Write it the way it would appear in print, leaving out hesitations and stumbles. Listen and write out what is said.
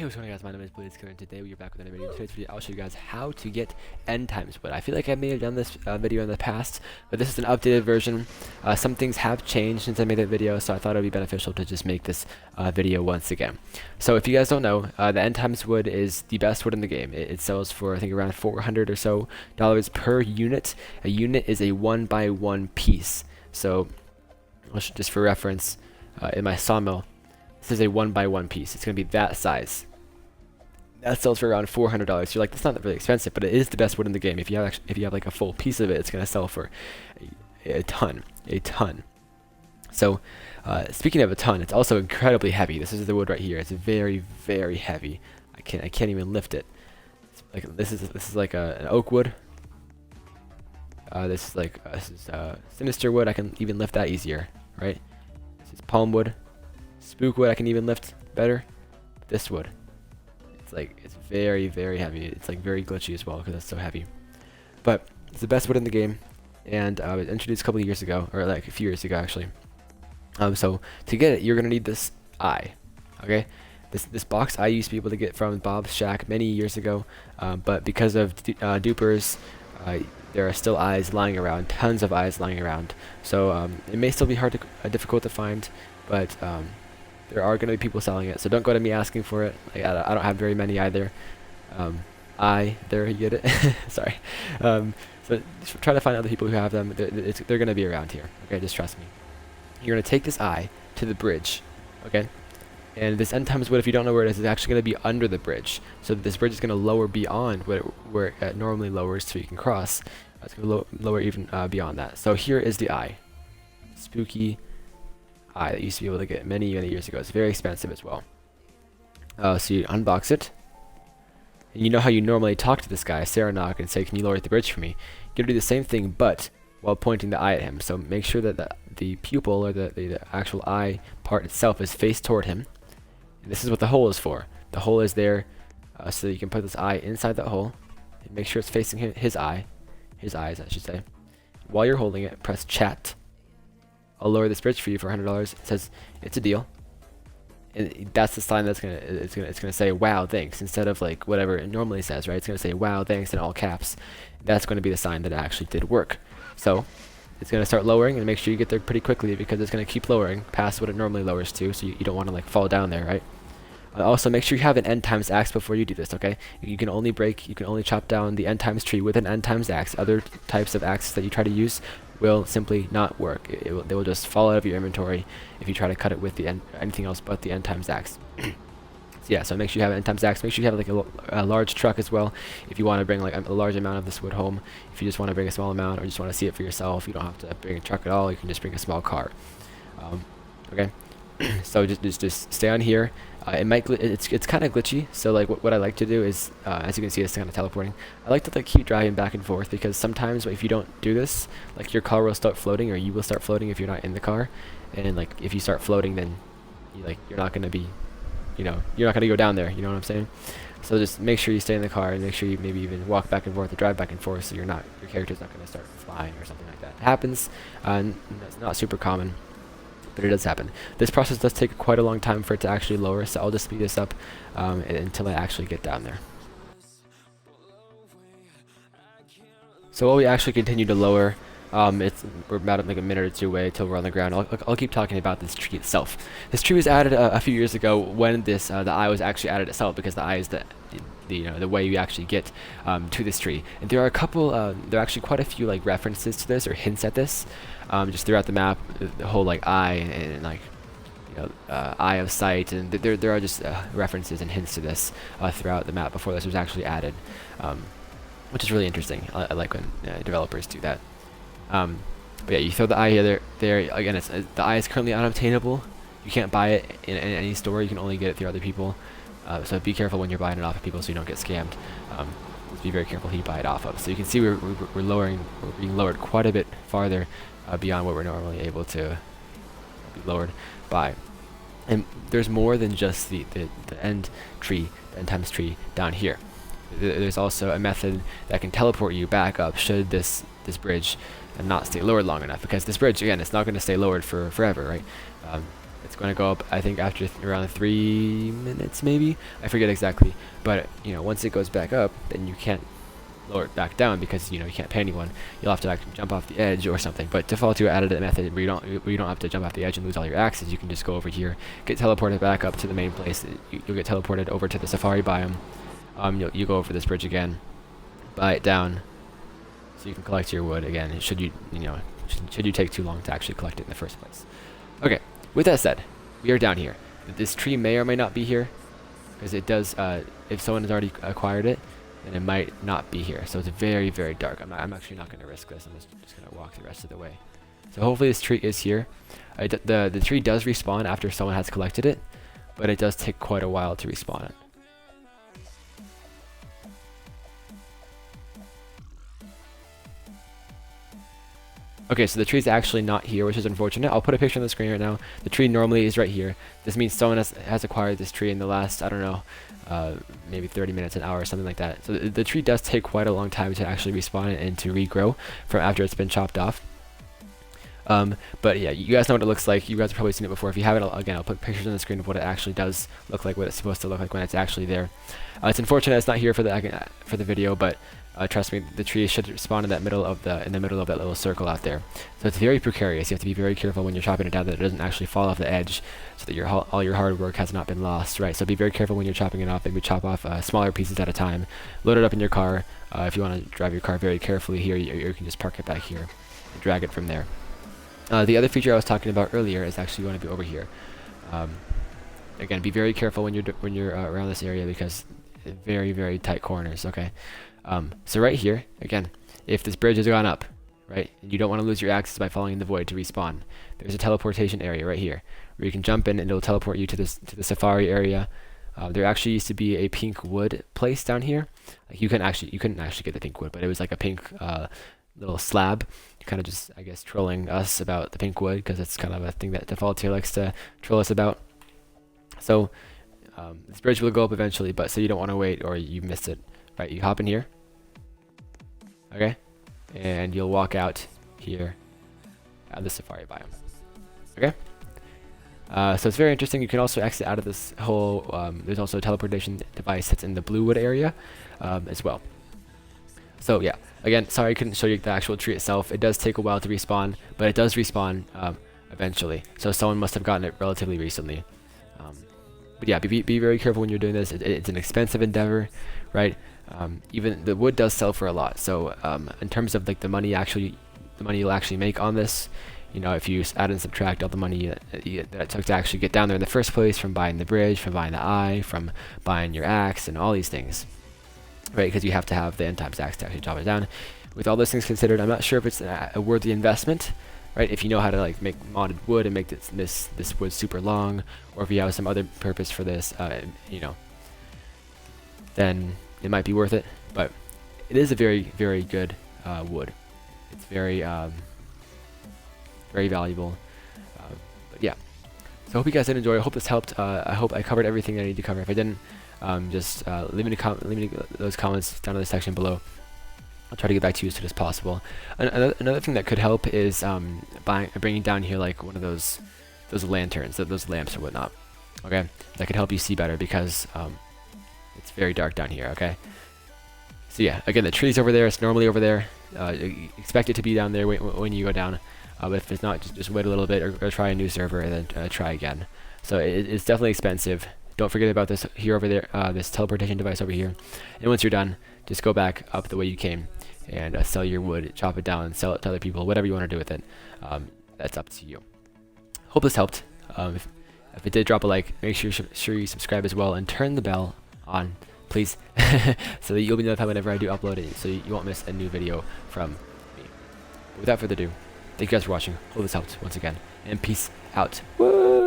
what's going on, guys? My name is Blazekiller, and today we are back with another video. In today's video, I'll show you guys how to get end times wood. I feel like I may have done this video in the past, but this is an updated version. Some things have changed since I made that video, so I thought it would be beneficial to just make this video once again. So if you guys don't know, the end times wood is the best wood in the game. It sells for, I think, around $400 or so per unit. A unit is a 1x1 piece. So just for reference, in my sawmill, this is a 1x1 piece. It's going to be that size. That sells for around $400. You're like, that's not really expensive, but it is the best wood in the game. If you have like a full piece of it, it's going to sell for a ton. So, speaking of a ton, it's also incredibly heavy. This is the wood right here. It's very, very heavy. I can't even lift it. It's like this is like an oak wood. This is sinister wood. I can even lift that easier, right? This is palm wood. Spook wood I can even lift better. This wood, it's very, very heavy. It's like very glitchy as well because it's so heavy. But it's the best wood in the game, and it was introduced a couple of years ago, or like a few years ago actually. So to get it, you're gonna need this eye. Okay, this box I used to be able to get from Bob's Shack many years ago, but because of dupers, there are still eyes lying around, tons of eyes lying around. So it may still be difficult to find, but there are going to be people selling it, so don't go to me asking for it. Like, I don't have very many either. There you get it. Sorry. So just try to find other people who have them. They're going to be around here. Okay, just trust me. You're going to take this eye to the bridge. Okay, and this end times wood, if you don't know where it is actually going to be under the bridge. So this bridge is going to lower beyond where it normally lowers, so you can cross. It's going to lower even beyond that. So here is the eye. Spooky eye that used to be able to get many years ago. It's very expensive as well. So you unbox it, and you know how you normally talk to this guy, Sarah, and say, "Can you lower the bridge for me?" You're gonna do the same thing, but while pointing the eye at him. So make sure that the pupil, or the actual eye part itself, is faced toward him. And this is what the hole is for. The hole is there so that you can put this eye inside that hole, and make sure it's facing his eyes, I should say. While you're holding it, press chat. I'll lower this bridge for you for $100. It says it's a deal, and that's the sign that's it's gonna say wow thanks instead of like whatever it normally says, right? It's gonna say wow thanks in all caps. That's going to be the sign that it actually did work. So it's gonna start lowering, and make sure you get there pretty quickly because it's gonna keep lowering past what it normally lowers to. So you don't want to like fall down there, right? Also, make sure you have an end times axe before you do this. Okay, you can only chop down the end times tree with an end times axe. Other types of axes that you try to use will simply not work. They will just fall out of your inventory if you try to cut it with anything else but the end times axe. So yeah, so make sure you have an end times axe. Make sure you have like a large truck as well if you want to bring like a large amount of this wood home. If you just want to bring a small amount, or just want to see it for yourself, you don't have to bring a truck at all. You can just bring a small car. Okay. So just stay on here. It's kind of glitchy. So like what I like to do is, as you can see, it's kind of teleporting. I like to like keep driving back and forth because sometimes if you don't do this, like your car will start floating, or you will start floating if you're not in the car. And like if you start floating, then you're not gonna be, you're not gonna go down there. You know what I'm saying? So just make sure you stay in the car, and make sure you maybe even walk back and forth or drive back and forth, so your character's not gonna start flying or something like that. It happens. It's not super common, but it does happen. This process does take quite a long time for it to actually lower, so I'll just speed this up until I actually get down there. So while we actually continue to lower, we're about like a minute or two away till we're on the ground. I'll keep talking about this tree itself. This tree was added a few years ago when the eye was actually added itself, because the eye is the way you actually get to this tree. And there are there are actually quite a few like references to this, or hints at this, just throughout the map. The whole like eye and like eye of sight, and there are just references and hints to this throughout the map before this was actually added, which is really interesting. I like when developers do that. But yeah, you throw the eye there again. The eye is currently unobtainable. You can't buy it in any store. You can only get it through other people. So be careful when you're buying it off of people, so you don't get scammed. Just be very careful who you buy it off of. So you can see we're being lowered quite a bit farther beyond what we're normally able to be lowered by. And there's more than just the end times tree down here. There's also a method that can teleport you back up should this bridge not stay lowered long enough, because this bridge, again, it's not going to stay lowered for forever, right? It's going to go up, I think, after around 3 minutes, maybe. I forget exactly. But you know, once it goes back up, then you can't lower it back down because you know you can't pay anyone. You'll have to actually jump off the edge or something. But default to added a method where you don't have to jump off the edge and lose all your axes. You can just go over here, get teleported back up to the main place. You'll get teleported over to the safari biome. You go over this bridge again, buy it down, so you can collect your wood again. Should you take too long to actually collect it in the first place. Okay. With that said, we are down here. This tree may or may not be here, because it does. If someone has already acquired it, then it might not be here. So it's very, very dark. I'm actually not going to risk this. I'm just going to walk the rest of the way. So hopefully this tree is here. The tree does respawn after someone has collected it, but it does take quite a while to respawn it. Okay, so the tree's actually not here, which is unfortunate. I'll put a picture on the screen right now. The tree normally is right here. This means someone has acquired this tree in the last, I don't know, maybe 30 minutes, an hour, something like that. So the tree does take quite a long time to actually respawn and to regrow from after it's been chopped off. But yeah, you guys know what it looks like. You guys have probably seen it before. If you haven't, again, I'll put pictures on the screen of what it actually does look like, what it's supposed to look like when it's actually there. It's unfortunate it's not here for the video, but trust me, the tree should spawn in the middle of that little circle out there. So it's very precarious. You have to be very careful when you're chopping it down that it doesn't actually fall off the edge, so that all your hard work has not been lost, right? So be very careful when you're chopping it off. Maybe chop off smaller pieces at a time. Load it up in your car. If you want to drive your car very carefully here, you can just park it back here and drag it from there. The other feature I was talking about earlier is actually going to be over here. Again, be very careful when you're around this area because very, very tight corners. Okay. So right here, again, if this bridge has gone up, right, and you don't want to lose your axes by falling in the void to respawn, there's a teleportation area right here where you can jump in and it'll teleport you to the safari area. There actually used to be a pink wood place down here. Like you couldn't actually get the pink wood, but it was like a pink little slab. Kind of just, I guess, trolling us about the pink wood because it's kind of a thing that default here likes to troll us about. So this bridge will go up eventually, but so you don't want to wait or you miss it. Right, you hop in here. Okay, and you'll walk out here at the safari biome. Okay, so it's very interesting. You can also exit out of this whole. There's also a teleportation device that's in the blue wood area as well. So yeah, again, sorry I couldn't show you the actual tree itself. It does take a while to respawn, but it does respawn eventually. So someone must have gotten it relatively recently. But yeah, be very careful when you're doing this. It's an expensive endeavor, right? Even the wood does sell for a lot. So in terms of like the money you'll actually make on this, you know, if you add and subtract all the money that it took to actually get down there in the first place, from buying the bridge, from buying the eye, from buying your axe, and all these things, right? Because you have to have the end times axe to actually chop it down. With all those things considered, I'm not sure if it's a worthy investment, right? If you know how to like make modded wood and make this wood super long, or if you have some other purpose for this, you know, then it might be worth it. But it is a very, very good wood. It's very very valuable. But yeah, so I hope you guys did enjoy. I hope this helped. I hope I covered everything that I need to cover. If I didn't, just leave me those comments down in the section below. I'll try to get back to you as soon as possible. Another thing that could help is bringing down here like one of those lanterns, those lamps or whatnot. Okay, that could help you see better because it's very dark down here. Okay, so yeah, again, the tree's over there. It's normally over there. Expect it to be down there when you go down. But if it's not, just wait a little bit or try a new server and then try again. So it's definitely expensive. Don't forget about this here over there, this teleportation device over here. And once you're done, just go back up the way you came and sell your wood, chop it down, and sell it to other people, whatever you want to do with it. That's up to you. Hope this helped. If it did, drop a like. Make sure you subscribe as well and turn the bell on, please, so that you'll be notified whenever I do upload it, so you won't miss a new video from me. Without further ado, thank you guys for watching. Hope this helped once again, and peace out. Woo!